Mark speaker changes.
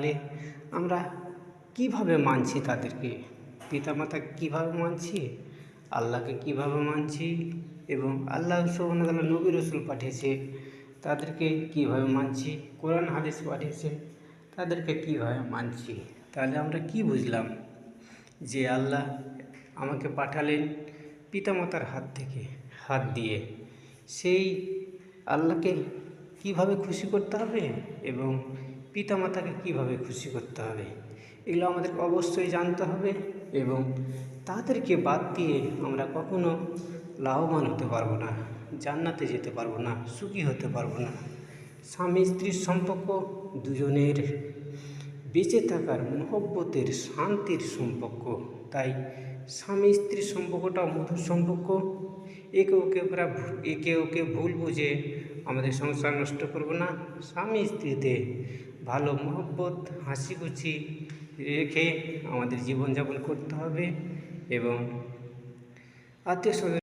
Speaker 1: তাহলে আমরা কিভাবে মানছি তাদেরকে? পিতামাতাকে কীভাবে মানছি, আল্লাহকে কীভাবে মানছি, এবং আল্লাহ সুবহানাহু ওয়া তাআলা নবী রাসূল পাঠিয়েছে তাদেরকে কীভাবে মানছি, কোরআন হাদিস পাঠিয়েছে তাদেরকে কীভাবে মানছি? তাহলে আমরা কি বুঝলাম? যে আল্লাহ আমাকে পাঠালেন পিতামাতার হাত দিয়ে। সেই আল্লাহকে কীভাবে খুশি করতে হবে এবং পিতামাতাকে কীভাবে খুশি করতে হবে, এগুলো আমাদেরকে অবশ্যই জানতে হবে। এবং তাদেরকে বাদ দিয়ে আমরা কখনো লাভবান হতে পারবো না, জান্নাতে যেতে পারবো না, সুখী হতে পারবো না। স্বামী স্ত্রীর সম্পর্ক দুজনের বেঁচে থাকার মহব্বতের শান্তির সম্পর্ক। তাই স্বামী স্ত্রীর সম্পর্কটাও মধুর সম্পর্ক। একে ওকে ভুল বুঝে আমাদের সংসার নষ্ট করব না। স্বামী স্ত্রীতে ভালো মহব্বত হাসি খুশি রেখে আমাদের জীবনযাপন করতে হবে এবং আত্মীয় স্বজন